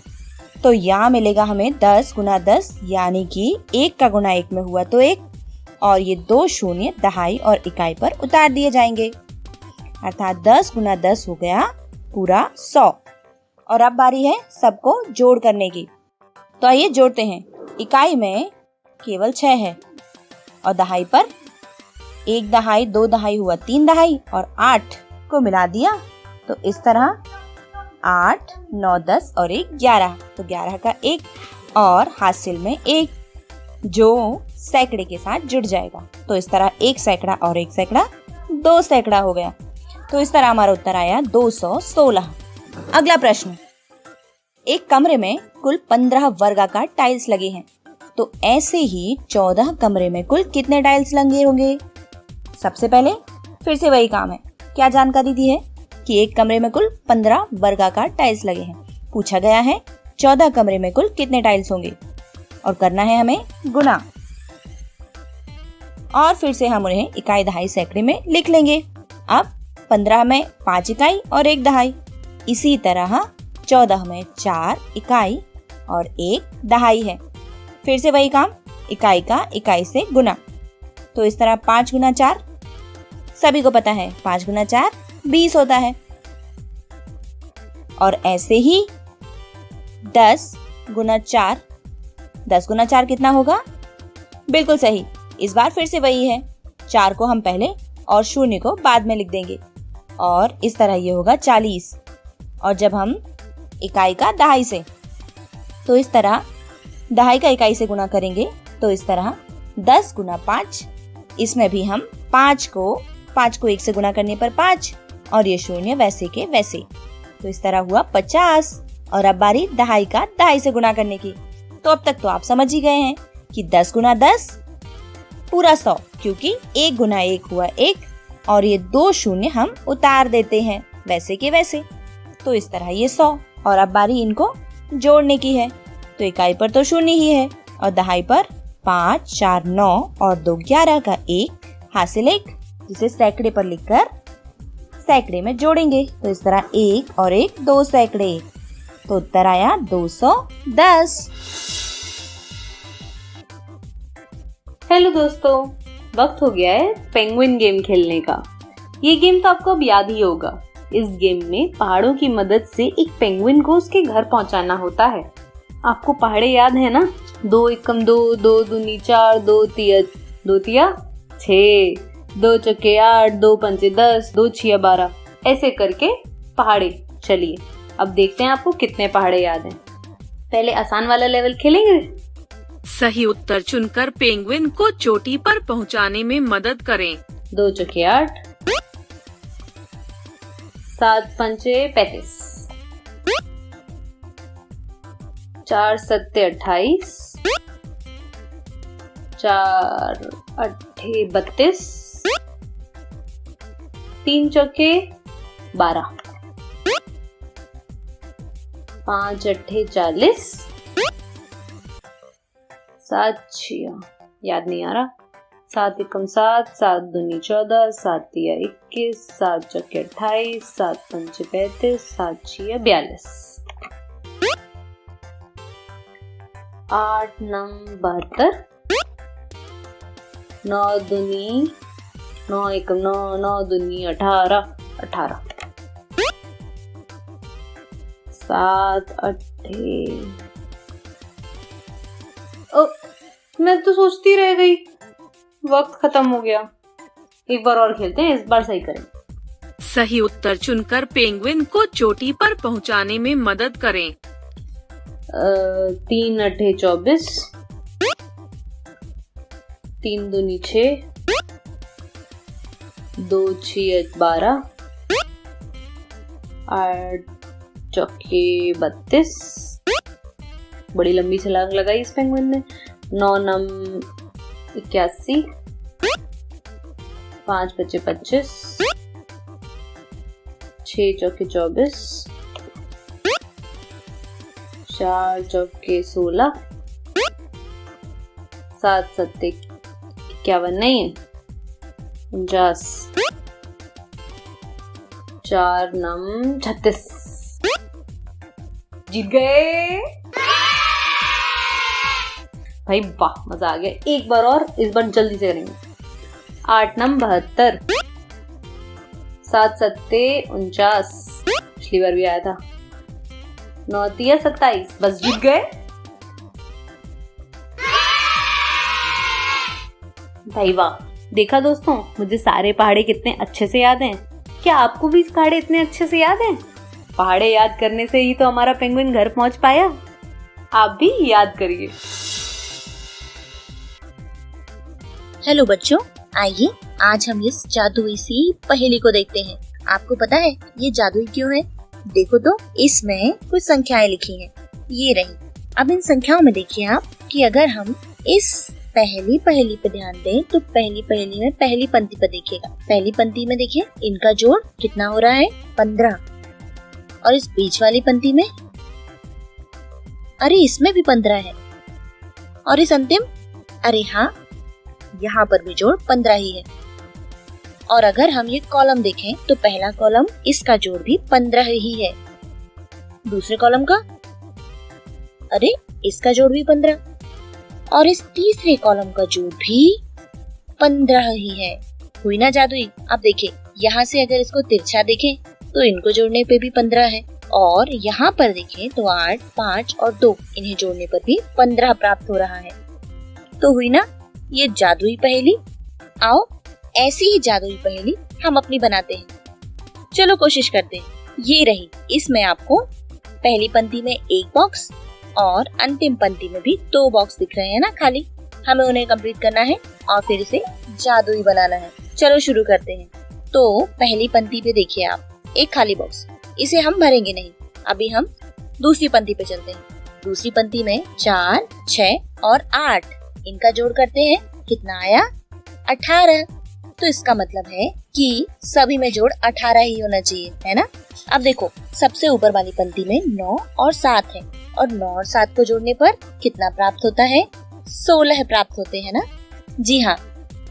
तो यहाँ मिलेगा हमें 10 गुना 10 यानी कि 1 का गुना 1 में हुआ तो 1 और ये 2 शून्य दहाई और इकाई पर उतार दिए जाएंगे। अर्थात 10 गुना 10 हो गया पूरा 100। और अब बारी है सबको जोड़ करने की। तो आइए जोड़ते हैं। इकाई में केवल 6 है और दहाई पर 1 दहाई 2 दहाई हुआ 3 दहाई और 8 को मिला दिया। तो इस तरह 8 9 10 और 1 11। तो 11 का 1 और हासिल में 1 जो सैकड़े के साथ जुड़ जाएगा। तो इस तरह 1 सैकड़ा और 1 सैकड़ा 2 सैकड़ा हो गया। तो इस तरह हमारा उत्तर आया 216। अगला प्रश्न, एक कमरे में कुल 15 वर्गाकार टाइल्स लगे हैं, तो ऐसे ही 14 कमरे में कुल कितने टाइल्स लगे होंगे? सबसे पहले फिर से वही काम है। क्या जानकारी दी है कि एक कमरे में कुल 15 वर्गाकार टाइल्स लगे हैं। पूछा गया है 14 कमरे में कुल कितने टाइल्स होंगे और करना है हमें गुना। और फिर से हम उन्हें इकाई दहाई सैकड़े में लिख लेंगे। अब 15 में 5 इकाई और 1 दहाई, इसी तरह 14 में 4 इकाई और 1 दहाई है। फिर से वही काम, इकाई का इकाई से गुना। तो इस तरह 5 गुना 4, सभी को पता है 5 गुना 4 20 होता है। और ऐसे ही 10 गुना 4, 10 गुना 4 कितना होगा? बिल्कुल सही। इस बार फिर से वही है, 4 को हम पहले और 0 को बाद में लिख देंगे और इस तरह ये होगा 40। और जब हम इकाई का दहाई से, तो इस तरह दहाई का इकाई से गुणा करेंगे तो इस तरह 10 गुना 5। इसमें भी हम 5 को 1 से गुणा करने पर 5 और ये 0 वैसे के वैसे, तो इस तरह हुआ 50। और अब बारी दहाई का दहाई से गुणा करने की। तो अब तक तो आप समझ ही गए हैं कि 10 गुना 10 पूरा 100, क्योंकि 1 गुना 1 हुआ 1 और ये 2 शून्य हम उतार देते हैं वैसे के वैसे, तो इस तरह ये 100। और अब बारी इनको जोड़ने की है। तो इकाई पर तो 0 ही है और दहाई पर 5, 4, 9 और 2, 11 का 1 हासिल 1, जिसे सैकड़े पर लिखकर सैकड़े में जोड़ेंगे। तो इस तरह 1 और 1 2 सैकड़े, तो उत्तर आया 210। हेलो दोस्तों, वक्त हो गया है पेंगुइन गेम खेलने का। ये गेम तो आपको अब याद ही होगा। इस गेम में पहाड़ों की मदद से एक पेंगुइन को उसके घर पहुंचाना होता है। आपको पहाड़े याद है ना? 2 एकम 2, 2 दूनी 4, 2 तिया 6, 2 चौके 8, 2 पंचे 10, 2 छिया 12, ऐसे करके पहाड़े। चलिए अब देखते हैं आपको कितने पहाड़े याद हैं। पहले आसान वाला लेवल खेलेंगे। सही उत्तर चुनकर पेंगुइन को चोटी पर पहुंचाने में मदद करें। 2 चौके 8, 7 पंचे 35, 4 सत्ते 28, 4 अट्ठे 32, 3 चौके 12, 5 अट्ठे 40, 7 छिया याद नहीं आ रहा, 7 एकम 7, 7 दूनी 14, 7 तिया 21, 7 चौके 28, 7 पंचे 35, 7 छिया 42, 8 नम 72, 9 दूनी 9 एकम 9, 9 दूनी 18, 18, 7 अट्ठे। मैं तो सोचती रह गई, वक्त खत्म हो गया। एक बार और खेलते हैं, इस बार सही करें। सही उत्तर चुनकर पेंगुइन को चोटी पर पहुंचाने में मदद करें। 3 अट्ठे 24, 3 दूनी 6, 2 छिया 12, 8 चौके 32, बड़ी लंबी छलांग लगाई इस पेंगुइन ने। 9 नम 81, 5 बचे 25, 6 चौके 24, 4 चौके 16, 7 सत्ते 51 नहीं है 49, 4 नम 36। जीत गए भाई, वाह मजा आ गया। एक बार और, इस बार जल्दी से करेंगे। 8 नम 72, 7 सत्ते 49, पिछली बार भी आया था। 9 तिया 27, बस जीत गए भाई, वाह। देखा दोस्तों, मुझे सारे पहाड़े कितने अच्छे से याद हैं। क्या आपको भी इस पहाड़े इतने अच्छे से याद हैं? पहाड़े याद करने से ही तो हमारा पेंगुइन घर पहुंच पाया। आप भी याद करिए। हेलो बच्चों, आइए आज हम इस जादुई सी पहेली को देखते हैं। आपको पता है ये जादुई क्यों है? देखो तो, इसमें कुछ संख्याएं लिखी हैं, ये रही। अब इन संख्याओं में देखिए आप कि अगर हम इस पहली पे ध्यान दें तो पहली में पहली पंक्ति पर देखिएगा। पहली पंक्ति में देखिए इनका जोड़ कितना हो रहा है, 15। और इस बीच वाली पंक्ति में, अरे इसमें भी 15 है। और इस अंतिम, अरे हाँ, यहाँ पर भी जोड़ 15 ही है। और अगर हम ये कॉलम देखें तो पहला कॉलम, इसका जोड़ भी 15 ही है। दूसरे कॉलम का, अरे इसका जोड़ भी 15। और इस तीसरे कॉलम का जोड़ भी 15 ही है। हुई ना जादुई? अब देखिए, यहाँ से अगर इसको तिरछा देखें तो इनको जोड़ने पे भी 15 है। और यहाँ पर देखें तो 8, 5 और 2, इन्हें जोड़ने पर भी 15 प्राप्त हो रहा है। तो हुई ना ये जादुई पहेली। आओ ऐसी ही जादुई पहेली हम अपनी बनाते हैं। चलो कोशिश करते हैं। ये रही, इसमें आपको पहली पंक्ति में एक बॉक्स और अंतिम पंक्ति में भी 2 बॉक्स दिख रहे हैं ना खाली। हमें उन्हें कंप्लीट करना है और फिर इसे जादुई बनाना है। चलो शुरू करते हैं। तो पहली पंक्ति पे देखिए आप, एक खाली बॉक्स, इसे हम भरेंगे नहीं। अभी हम दूसरी पंक्ति पे चलते हैं। दूसरी पंक्ति में 4, 6 और 8, इनका जोड़ करते हैं। कितना आया? 18। तो इसका मतलब है कि सभी में जोड़ 18 ही होना चाहिए, है ना। अब देखो, सबसे ऊपर वाली पंक्ति में 9 और 7 है और 9 और 7 को जोड़ने पर कितना प्राप्त होता है? 16 प्राप्त होते हैं ना। जी हाँ,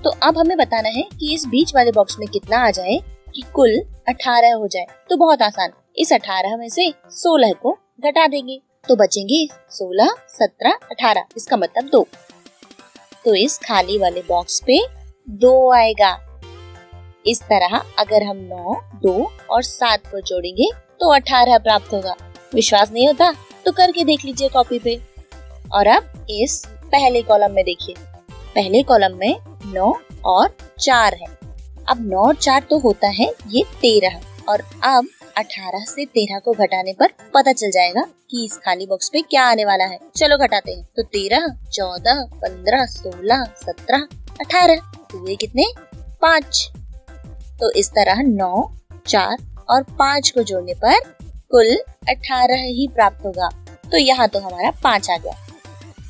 तो अब हमें बताना है कि इस बीच वाले बॉक्स में कितना आ जाए कि कुल 18 हो जाए। तो बहुत आसान, इस 18 में से 16 को घटा देंगे तो बचेंगे 16, 17, 18, इसका मतलब 2। तो इस खाली वाले बॉक्स पे 2 आएगा। इस तरह अगर हम 9, 2 और 7 को जोड़ेंगे तो 18 प्राप्त होगा। विश्वास नहीं होता तो करके देख लीजिए कॉपी पे। और अब इस पहले कॉलम में देखिए, पहले कॉलम में 9 और 4 है। अब 9 और 4 तो होता है ये 13 और अब 18 से 13 को घटाने पर पता चल जाएगा कि इस खाली बॉक्स पे क्या आने वाला है। चलो घटाते हैं। तो 13, 14, 15, 16, 17, 18 हुए कितने? 5। तो इस तरह 9, 4 और 5 को जोड़ने पर कुल 18 ही प्राप्त होगा। तो यहाँ तो हमारा 5 आ गया।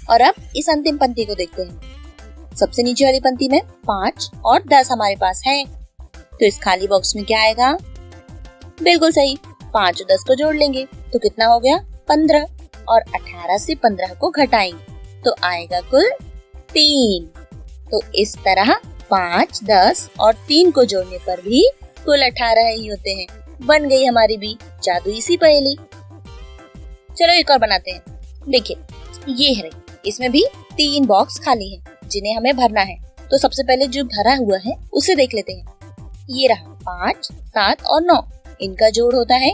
और अब इस अंतिम पंक्ति को देखते हैं। सबसे नीचे वाली पंक्ति में 5 और 10 हमारे पास है। तो इस खाली बॉक्स में क्या आएगा? बिल्कुल सही, 5 और 10 को जोड़ लेंगे तो कितना हो गया? 15। और 18 से 15 को घटाएंगे तो आएगा कुल 3। तो इस तरह 5, 10 और 3 को जोड़ने पर भी कुल 18 ही होते हैं। बन गई हमारी भी जादुई सी पहेली। चलो एक और बनाते हैं। देखिए, ये है, इसमें भी 3 बॉक्स खाली हैं जिन्हें हमें भरना है। तो सबसे पहले जो भरा हुआ है उसे देख लेते हैं। ये रहा 5, 7 और 9, इनका जोड़ होता है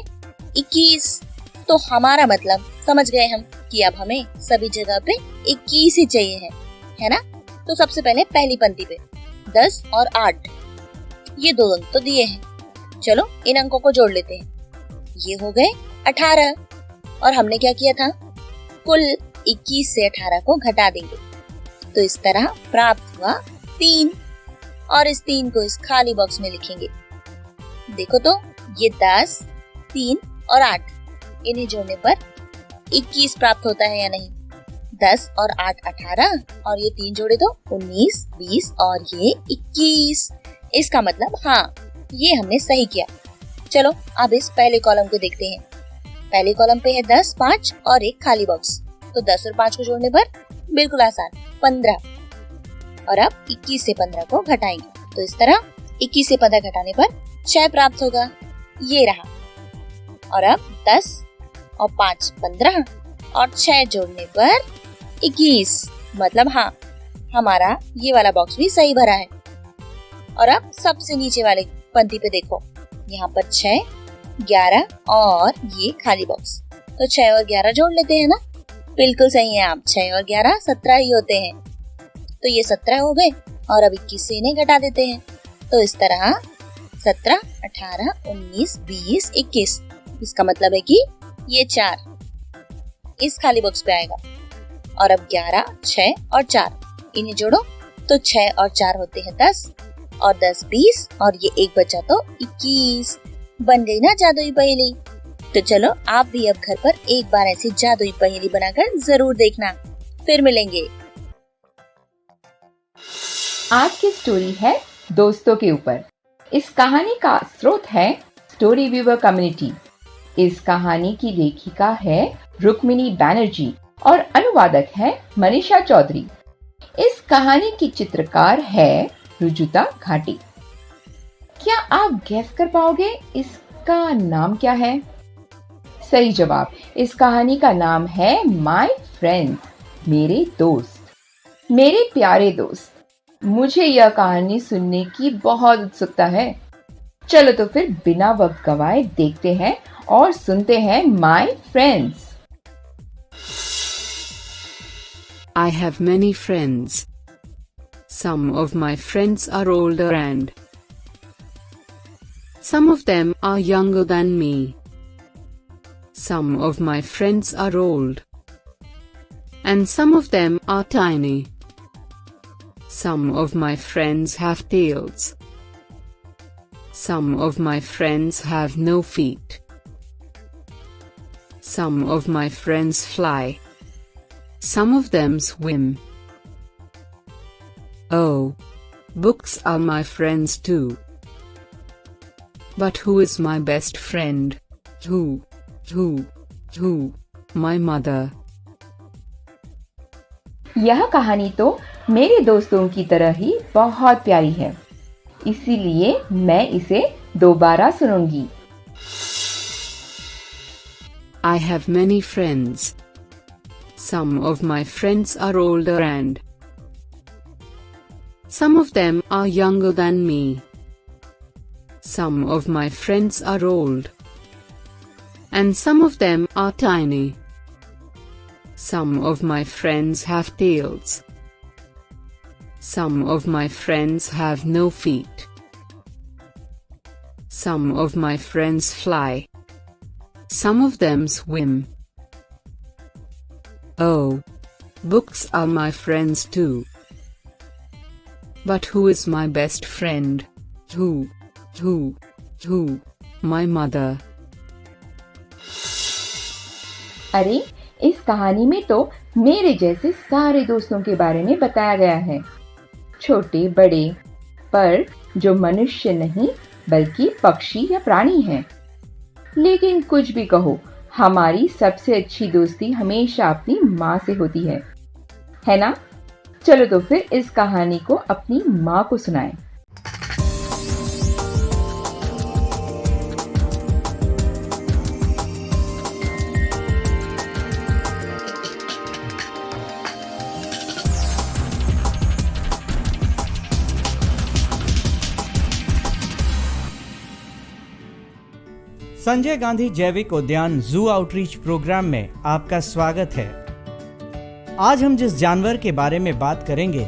21। तो हमारा मतलब समझ गए हम कि अब हमें सभी जगह पे 21 ही चाहिए है ना। तो सबसे पहले पहली पंक्ति पे 10 और 8, ये 2 अंक तो दिए हैं। चलो इन अंकों को जोड़ लेते हैं। ये हो गए 18 और हमने क्या किया था? कुल 21 से 18 को घटा देंगे तो इस तरह प्राप्त हुआ 3 और इस 3 को इस खाली बॉक्स में लिखेंगे। देखो तो ये 10, 3 और 8, इन्हें जोड़ने पर 21 प्राप्त होता है या नहीं? 10 और 8 18 और ये 3 जोड़े तो 19, 20 और ये 21। इसका मतलब हाँ, ये हमने सही किया। चलो अब इस पहले कॉलम को देखते हैं। पहले कॉलम पे है 10, 5 और एक खाली बॉक्स। तो 10 और 5 को जोड़ने पर बिल्कुल आसान, 15। और अब 21 से 15 को घटाएंगे तो इस तरह 21 से 15 घटाने पर 6 प्राप्त होगा। ये रहा। और अब 10 और 5 15 और 6 जोड़ने पर 21। मतलब हाँ, हमारा ये वाला बॉक्स भी सही भरा है। और अब सबसे नीचे वाले पंक्ति पे देखो, यहाँ पर 6, 11 और ये खाली बॉक्स। तो 6 और 11 जोड़ लेते हैं ना। बिल्कुल सही है आप, 6 और 11 17 ही होते हैं। तो ये 17 हो गए और अब 21 से इन्हें घटा देते हैं। तो इस तरह 17, 18, 19, 20, 21। इसका मतलब है कि ये 4 इस खाली बॉक्स पे आएगा। और अब 11, 6 और 4 इन्हें जोड़ो तो 6 और 4 होते हैं 10 और 10 20 और ये एक बचा तो 21। बन गई ना जादुई पहेली। तो चलो आप भी अब घर पर एक बार ऐसी जादुई पहेली बनाकर जरूर देखना। फिर मिलेंगे। आज की स्टोरी है दोस्तों के ऊपर। इस कहानी का स्रोत है स्टोरी व्यूवर कम्युनिटी। इस कहानी की लेखिका है रुक्मिणी बैनर्जी और अनुवादक है मनीषा चौधरी। इस कहानी की चित्रकार है रुजुता घाटी। क्या आप गैस कर पाओगे इसका नाम क्या है? सही जवाब, इस कहानी का नाम है माय फ्रेंड्स, मेरे दोस्त। मेरे प्यारे दोस्त, मुझे यह कहानी सुनने की बहुत उत्सुकता है। चलो तो फिर बिना वक्त गवाए देखते हैं और सुनते हैं my friends. I have many friends. Some of my friends are older and some of them are younger than me. Some of my friends are old and some of them are tiny. Some of my friends have tails. Some of my friends have no feet. Some of my friends fly. Some of them swim. Oh, books are my friends too. But who is my best friend? Who? My mother. यह कहानी तो मेरे दोस्तों की तरह ही बहुत प्यारी है, इसीलिए मैं इसे दोबारा सुनूंगी। I have many friends. Some of my friends are older and some of them are younger than me. Some of my friends are old and some of them are tiny. Some of my friends have tails. Some of my friends have no feet. Some of my friends fly. Some of them swim. Oh, books are my friends too. But who is my best friend? Who? My mother. अरे, इस कहानी में तो मेरे जैसे सारे दोस्तों के बारे में बताया गया है, छोटे बड़े, पर जो मनुष्य नहीं बल्कि पक्षी या प्राणी हैं। लेकिन कुछ भी कहो, हमारी सबसे अच्छी दोस्ती हमेशा अपनी माँ से होती है ना? चलो तो फिर इस कहानी को अपनी माँ को सुनाएं। संजय गांधी जैविक उद्यान जू आउटरीच प्रोग्राम में आपका स्वागत है। आज हम जिस जानवर के बारे में बात करेंगे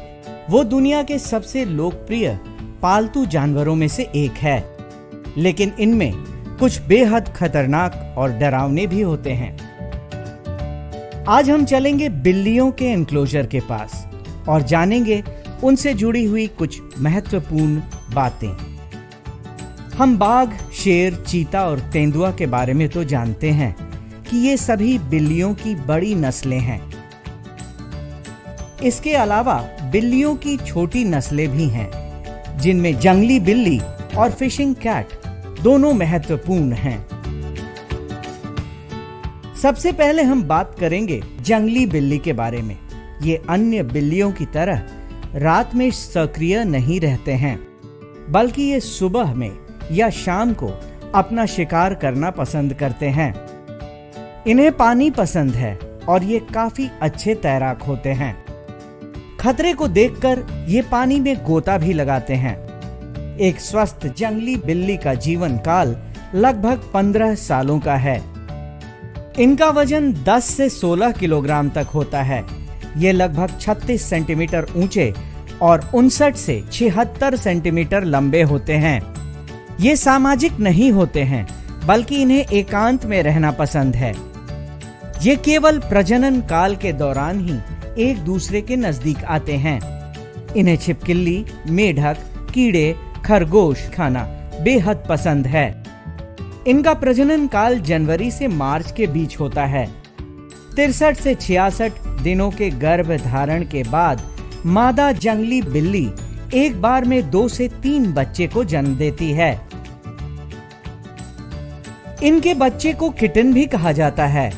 वो दुनिया के सबसे लोकप्रिय पालतू जानवरों में से एक है, लेकिन इनमें कुछ बेहद खतरनाक और डरावने भी होते हैं। आज हम चलेंगे बिल्लियों के एनक्लोजर के पास और जानेंगे उनसे जुड़ी हुई कुछ महत्वपूर्ण बातें। हम बाघ, शेर, चीता और तेंदुआ के बारे में तो जानते हैं कि ये सभी बिल्लियों की बड़ी नस्लें हैं। इसके अलावा बिल्लियों की छोटी नस्लें भी हैं, जिनमें जंगली बिल्ली और फिशिंग कैट दोनों महत्वपूर्ण हैं। सबसे पहले हम बात करेंगे जंगली बिल्ली के बारे में। ये अन्य बिल्लियों की तरह रात में सक्रिय नहीं रहते हैं, बल्कि ये सुबह में या शाम को अपना शिकार करना पसंद करते हैं। इन्हें पानी पसंद है और ये काफी अच्छे तैराक होते हैं। खतरे को देखकर ये पानी में गोता भी लगाते हैं। एक स्वस्थ जंगली बिल्ली का जीवन काल लगभग 15 सालों का है। इनका वजन 10 से 16 किलोग्राम तक होता है। ये लगभग 36 सेंटीमीटर ऊंचे और 59 से 76 सेंटीमीटर लंबे होते हैं। ये सामाजिक नहीं होते हैं, बल्कि इन्हें एकांत में रहना पसंद है। ये केवल प्रजनन काल के दौरान ही एक दूसरे के नजदीक आते हैं। इन्हें छिपकली, मेढक, कीड़े, खरगोश खाना बेहद पसंद है। इनका प्रजनन काल जनवरी से मार्च के बीच होता है। 63 से 66 दिनों के गर्भ धारण के बाद मादा जंगली बिल्ली एक बार में 2 से 3 बच्चे को जन्म देती है। इनके बच्चे को किटन भी कहा जाता है।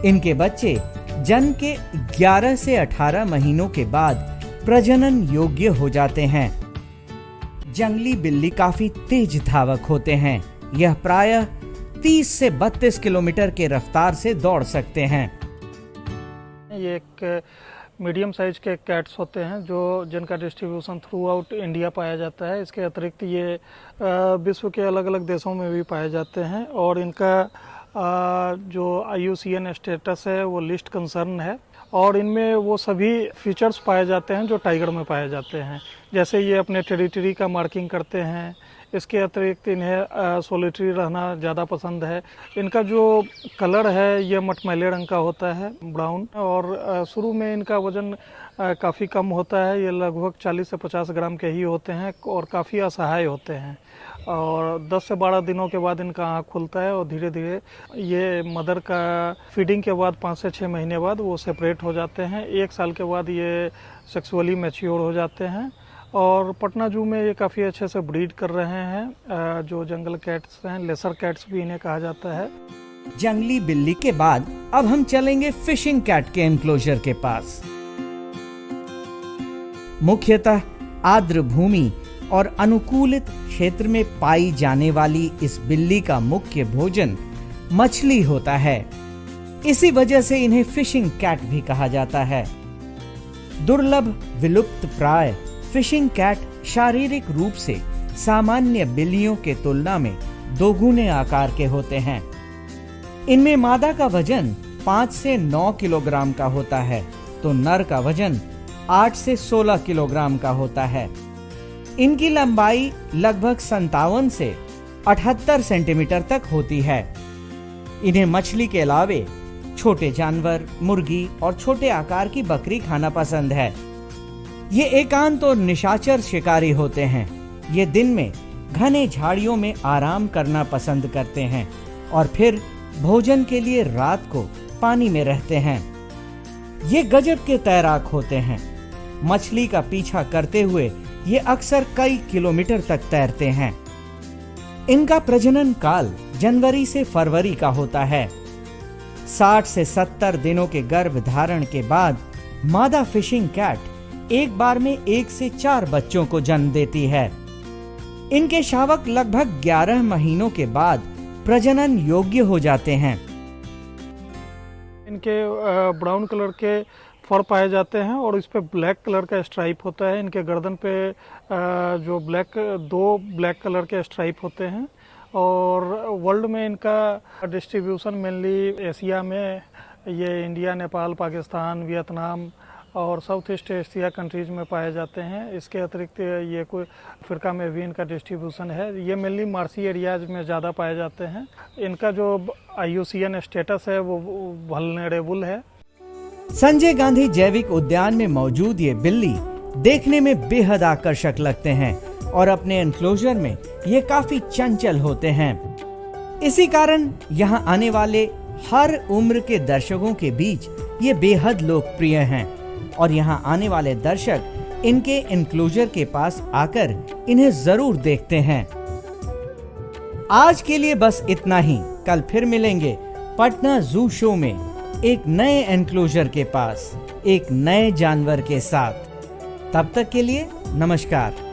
इनके बच्चे जन्म के 11 से 18 महीनों के बाद प्रजनन योग्य हो जाते हैं। जंगली बिल्ली काफी तेज धावक होते हैं। यह प्रायः 30 से 32 किलोमीटर के रफ्तार से दौड़ सकते हैं। ये एक मीडियम साइज के कैट्स होते हैं जिनका डिस्ट्रीब्यूशन थ्रू आउट इंडिया पाया जाता है। इसके अतिरिक्त ये विश्व के अलग अलग देशों में भी पाए जाते हैं और इनका जो IUCN स्टेटस है वो लिस्ट कंसर्न है और इनमें वो सभी फीचर्स पाए जाते हैं जो टाइगर में पाए जाते हैं। जैसे ये अपने टेरिटरी का मार्किंग करते हैं, इसके अतिरिक्त इन्हें सोलिटरी रहना ज़्यादा पसंद है। इनका जो कलर है ये मटमैले रंग का होता है, ब्राउन, और शुरू में इनका वज़न काफ़ी कम होता है। ये लगभग 40 से 50 ग्राम के ही होते हैं और काफ़ी असहाय होते हैं। और 10 से 12 दिनों के बाद इनका आँख खुलता है और धीरे धीरे ये मदर का फीडिंग के बाद 5 से 6 महीने बाद वो सेपरेट हो जाते हैं। 1 साल के बाद ये सेक्सुअली मैच्योर हो जाते हैं और पटना जू में ये काफ़ी अच्छे से ब्रीड कर रहे हैं। जो जंगल कैट्स हैं, लेसर कैट्स भी इन्हें कहा जाता है। जंगली बिल्ली के बाद अब हम चलेंगे फिशिंग कैट के एनक्लोजर के पास। मुख्यतः आर्द्र भूमि और अनुकूलित क्षेत्र में पाई जाने वाली इस बिल्ली का मुख्य भोजन मछली होता है। इसी वजह से इन्हें फिशिंग कैट भी कहा जाता है। दुर्लभ विलुप्त प्राय फिशिंग कैट शारीरिक रूप से सामान्य बिल्लियों के तुलना में दोगुने आकार के होते हैं। इनमें मादा का वजन 5 से 9 किलोग्राम का होता है तो नर का वजन 8 से 16 किलोग्राम का होता है। इनकी लंबाई लगभग 57 से 78 सेंटीमीटर तक होती है। इन्हें मछली के अलावे छोटे जानवर, मुर्गी और छोटे आकार की बकरी खाना पसंद है। ये एकांत और निशाचर शिकारी होते हैं। ये दिन में घने झाड़ियों में आराम करना पसंद करते हैं और फिर भोजन के लिए रात को पानी में रहते हैं। ये गजब के तैराक होते हैं। मछली का पीछा करते हुए ये अक्सर कई किलोमीटर तक तैरते हैं। इनका प्रजनन काल जनवरी से फरवरी का होता है। 60 से 70 दिनों के गर्भ धारण के बाद मादा फिशिंग कैट एक बार में 1 से 4 बच्चों को जन्म देती है। इनके शावक लगभग 11 महीनों के बाद प्रजनन योग्य हो जाते हैं। इनके ब्राउन कलर के फर पाए जाते हैं और इस पे ब्लैक कलर का स्ट्राइप होता है। इनके गर्दन पे जो 2 ब्लैक कलर के स्ट्राइप होते हैं। और वर्ल्ड में इनका डिस्ट्रीब्यूशन मेनली एशिया में ये इंडिया, नेपाल, पाकिस्तान, वियतनाम और साउथ ईस्ट एशिया कंट्रीज में पाए जाते हैं। इसके अतिरिक्त ये कोई अफ्रीका में भी इनका डिस्ट्रीब्यूशन है। ये मेनली मार्सी एरियाज में ज़्यादा पाए जाते हैं। इनका जो IUCN स्टेटस है वो वल्नरेबल है। संजय गांधी जैविक उद्यान में मौजूद ये बिल्ली देखने में बेहद आकर्षक लगते हैं और अपने एनक्लोजर में ये काफी चंचल होते हैं। इसी कारण यहाँ आने वाले हर उम्र के दर्शकों के बीच ये बेहद लोकप्रिय हैं और यहाँ आने वाले दर्शक इनके एनक्लोजर के पास आकर इन्हें जरूर देखते हैं। आज के लिए बस इतना ही। कल फिर मिलेंगे पटना जू शो में एक नए एनक्लोजर के पास एक नए जानवर के साथ। तब तक के लिए नमस्कार।